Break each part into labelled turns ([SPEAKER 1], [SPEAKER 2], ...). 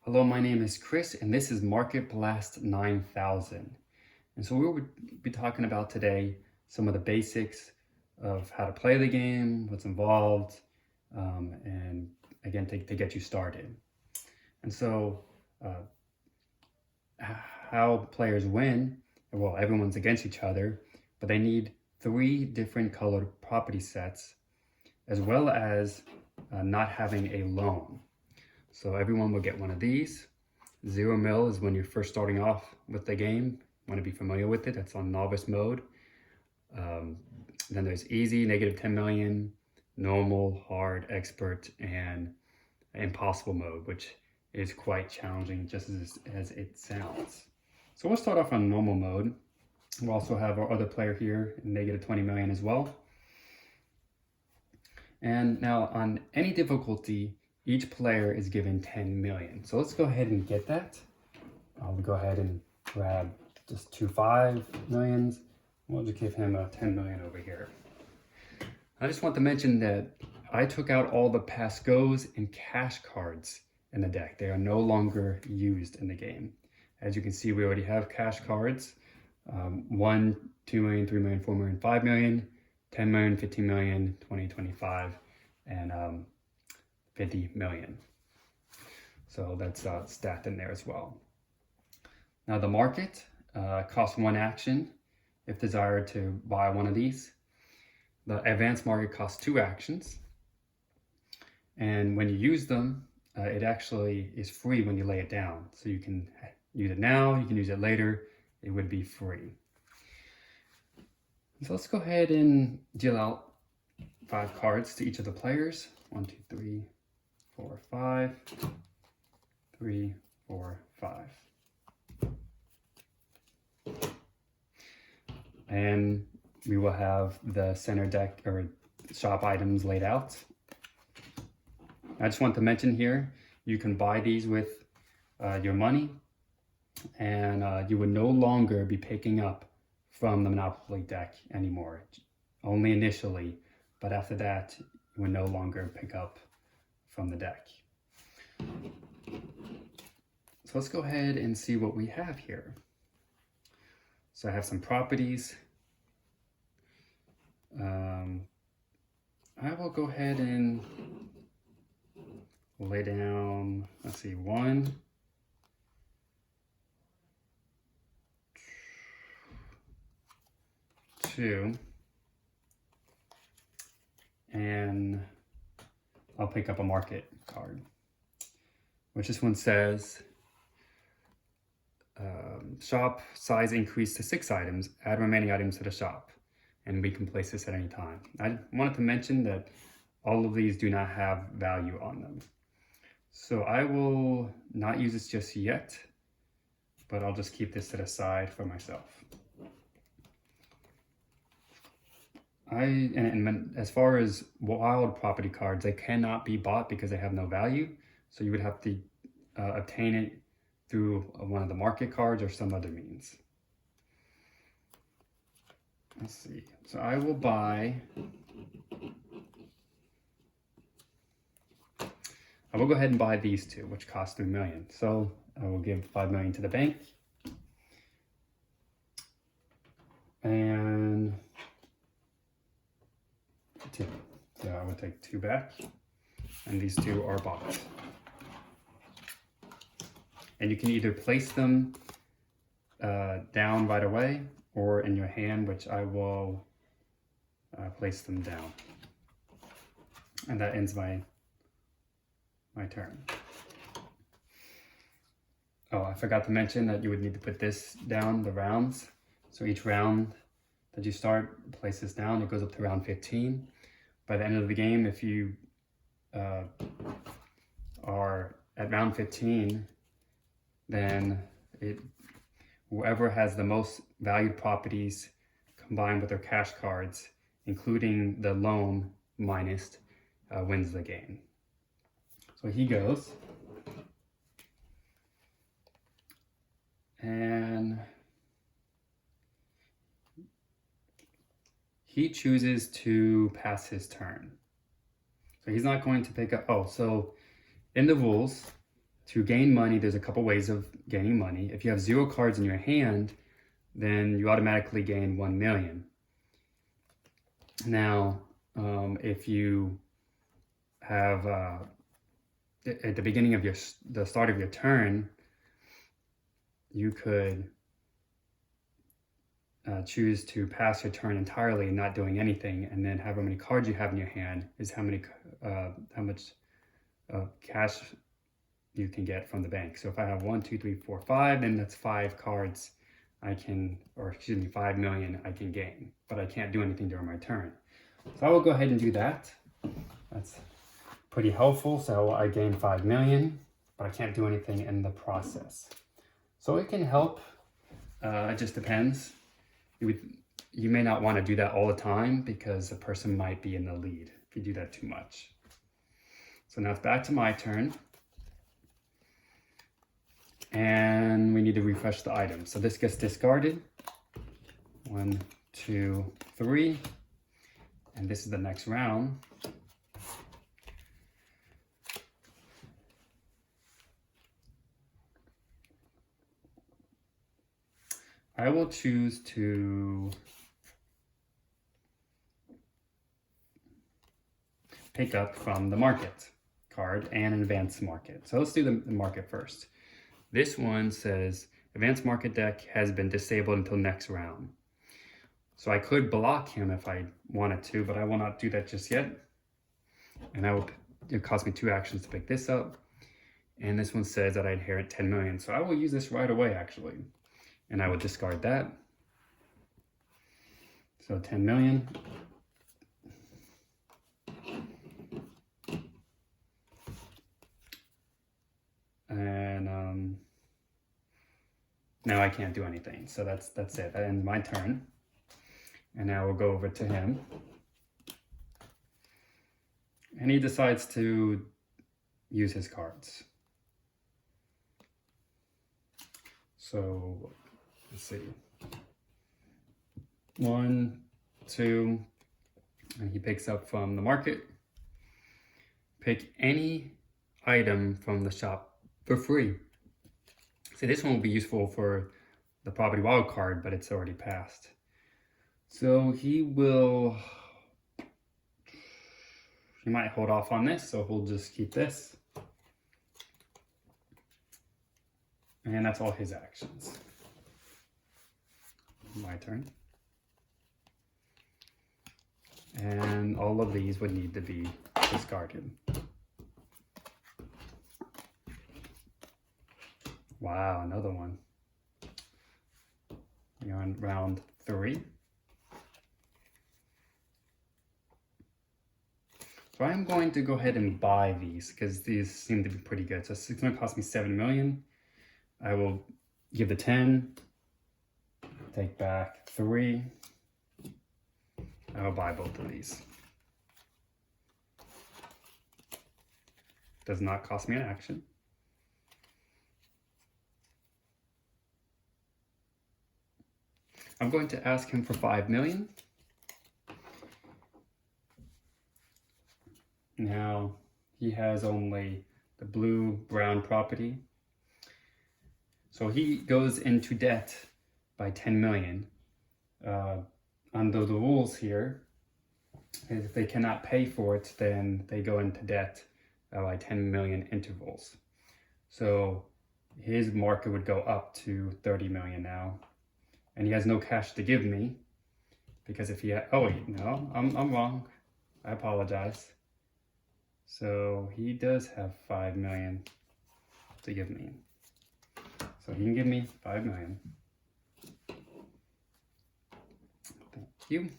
[SPEAKER 1] Hello, my name is Chris, and this is Market Blast 9000. And so we will be talking about today some of the basics of how to play the game, what's involved, and again, to get you started. And so how players win, well, everyone's against each other, but they need 3 different colored property sets, as well as not having a loan. So everyone will get one of these. 0 mil is when you're first starting off with the game. Want to be familiar with it. That's on novice mode. Then there's easy, negative 10 million, normal, hard, expert, and impossible mode, which is quite challenging just as it sounds. So we'll start off on normal mode. We'll also have our other player here, negative 20 million as well. And now on any difficulty, each player is given 10 million. So let's go ahead and get that. I'll go ahead and grab just 2 5 millions. We'll just give him a 10 million over here. I just want to mention that I took out all the pass goes and cash cards in the deck. They are no longer used in the game. As you can see, we already have cash cards. 1, 2 million, 3 million, 4 million, 5 million, 10 million, 15 million, 20, 25, and 50 million. So that's stacked in there as well. Now the market costs 1 action if desired to buy one of these. The advanced market costs 2 actions. And when you use them, it actually is free when you lay it down. So you can use it now, you can use it later, it would be free. So let's go ahead and deal out 5 cards to each of the players. 1, 2, 3, 4, 5. 3, 4, 5. And we will have the center deck or shop items laid out. I just want to mention here, you can buy these with your money, and you would no longer be picking up from the Monopoly deck anymore. Only initially, but after that, you would no longer pick up from the deck. So let's go ahead and see what we have here. So I have some properties. I will go ahead and lay down, let's see, 1, 2, and I'll pick up a market card, which this one says, shop size increased to 6 items, add remaining items to the shop, and we can place this at any time. I wanted to mention that all of these do not have value on them. So I will not use this just yet, but I'll just keep this to the side for myself. And as far as wild property cards, they cannot be bought because they have no value. So you would have to obtain it through one of the market cards or some other means. Let's see. So I will go ahead and buy these 2, which cost 3 million. So I will give 5 million to the bank. And 2. So I will take 2 back. And these 2 are bought. And you can either place them down right away or in your hand, which I will place them down. And that ends my turn. Oh, I forgot to mention that you would need to put this down, the rounds. So each round that you start, place this down, it goes up to round 15. By the end of the game, if you are at round 15, then whoever has the most valued properties combined with their cash cards, including the loan minus, wins the game. So he goes. And he chooses to pass his turn. So he's not going to pick up, so in the rules, to gain money, there's a couple ways of gaining money. If you have 0 cards in your hand, then you automatically gain 1 million. Now, if you have at the beginning of the start of your turn, you could choose to pass your turn entirely, not doing anything, and then however many cards you have in your hand is how much cash you can get from the bank. So if I have 1, 2, 3, 4, 5, then that's 5 cards I can, or excuse me, 5 million I can gain, but I can't do anything during my turn. So I will go ahead and do that. That's pretty helpful. So I gain 5 million, but I can't do anything in the process. So it can help. It just depends. You may not want to do that all the time because a person might be in the lead if you do that too much. So now it's back to my turn. And we need to refresh the item. So this gets discarded. 1, 2, 3. And this is the next round. I will choose to pick up from the market card and advanced market. So let's do the market first. This one says advanced market deck has been disabled until next round. So I could block him if I wanted to, but I will not do that just yet. And it cost me 2 actions to pick this up. And this one says that I inherit 10 million. So I will use this right away actually. And I would discard that. So 10 million. And now I can't do anything. So that's it. That ends my turn. And now we'll go over to him. And he decides to use his cards. So let's see. 1, 2, and he picks up from the market. Pick any item from the shop for free. See, this one will be useful for the property wild card, but it's already passed. So he might hold off on this, so he'll just keep this. And that's all his actions. My turn. And all of these would need to be discarded. Wow, another one. We're on round 3. So I'm going to go ahead and buy these because these seem to be pretty good. So it's going to cost me 7 million. I will give the 10, take back 3. I will buy both of these. Does not cost me an action. I'm going to ask him for 5 million. Now he has only the blue-brown property. So he goes into debt by 10 million. Under the rules here, if they cannot pay for it, then they go into debt by 10 million intervals. So his market would go up to 30 million now. And he has no cash to give me because if he had, oh wait, no, I'm wrong. I apologize. So he does have 5 million to give me. So he can give me 5 million. Thank you.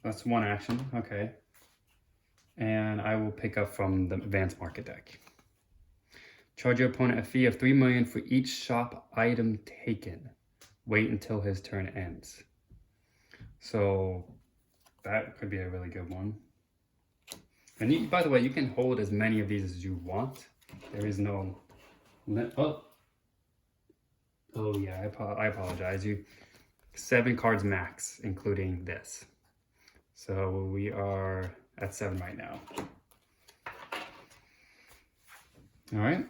[SPEAKER 1] That's one action, okay. And I will pick up from the advanced market deck. Charge your opponent a fee of 3 million for each shop item taken. Wait until his turn ends. So that could be a really good one. And by the way, you can hold as many of these as you want. There is no limit. Oh, Oh yeah, I apologize. 7 cards max, including this. So we are at 7 right now. All right,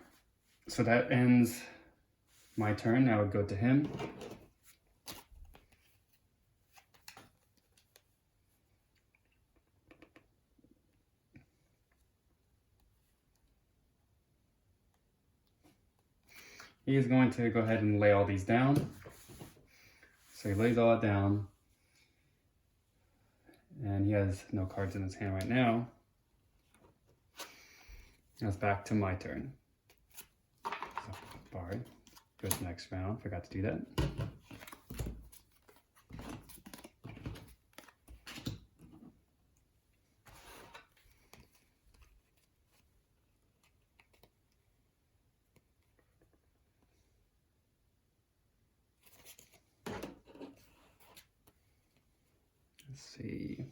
[SPEAKER 1] so that ends my turn. Now I would go to him. He is going to go ahead and lay all these down. So he lays all that down. And he has no cards in his hand right now. Now it's back to my turn. So, sorry. Go to the next round. Forgot to do that. Let's see.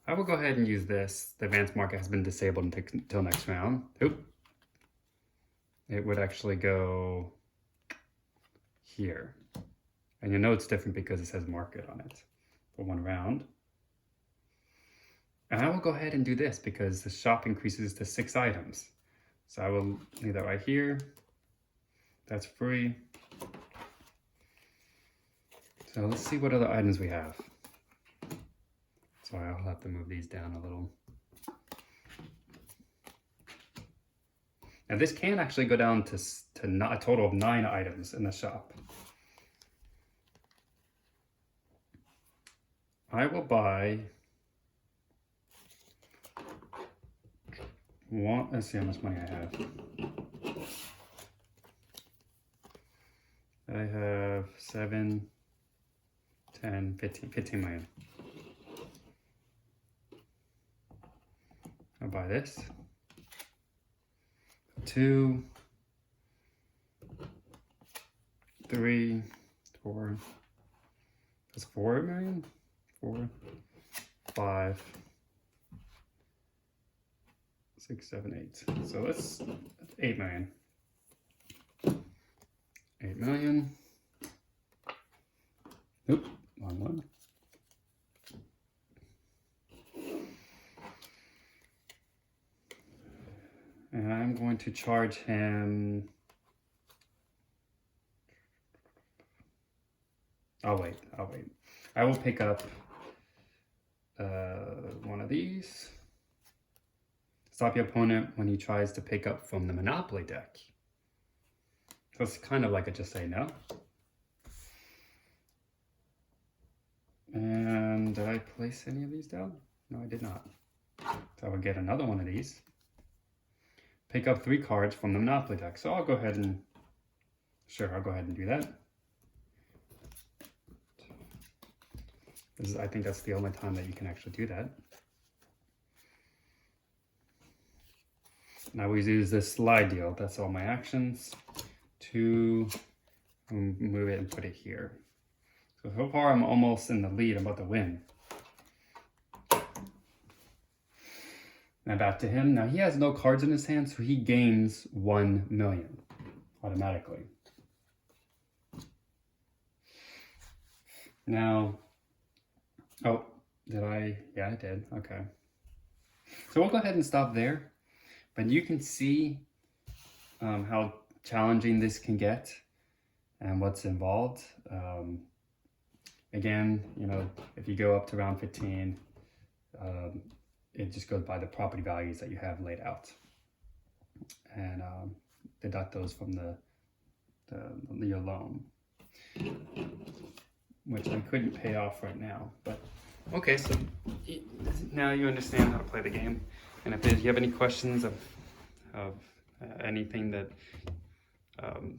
[SPEAKER 1] I will go ahead and use this. The advanced market has been disabled until next round. Oop. It would actually go here. And you'll know it's different because it says market on it for 1 round. And I will go ahead and do this because the shop increases to 6 items. So I will leave that right here. That's free. So let's see what other items we have. So I'll have to move these down a little. Now this can actually go down to a total of 9 items in the shop. I will buy one. Let's see how much money I have. I have 7, 10, 15 million. I'll buy this. 2, 3, 4. That's 4 million. 4, 5, 6, 7, 8. So that's 8 million. 8 million. Oop, wrong one. And I'm going to charge him. I'll wait. I will pick up one of these. Stop your opponent when he tries to pick up from the Monopoly deck. So it's kind of like a just say no. And did I place any of these down? No, I did not. So I will get another one of these. Pick up 3 cards from the Monopoly deck. So I'll go ahead and, I'll go ahead and do that. I think that's the only time that you can actually do that. And I always use this slide deal. That's all my actions to move it and put it here. So far I'm almost in the lead. I'm about to win. Now back to him. Now he has no cards in his hand, so he gains 1 million automatically. Now, oh, did I? Yeah, I did. Okay. So we'll go ahead and stop there. But you can see how challenging this can get and what's involved. Again, if you go up to round 15, it just goes by the property values that you have laid out, and deduct those from your loan, which I couldn't pay off right now. But okay, so now you understand how to play the game. And if you have any questions of anything that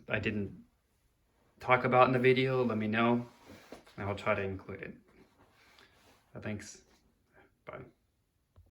[SPEAKER 1] I didn't talk about in the video, let me know, and I'll try to include it. Thanks. Bye.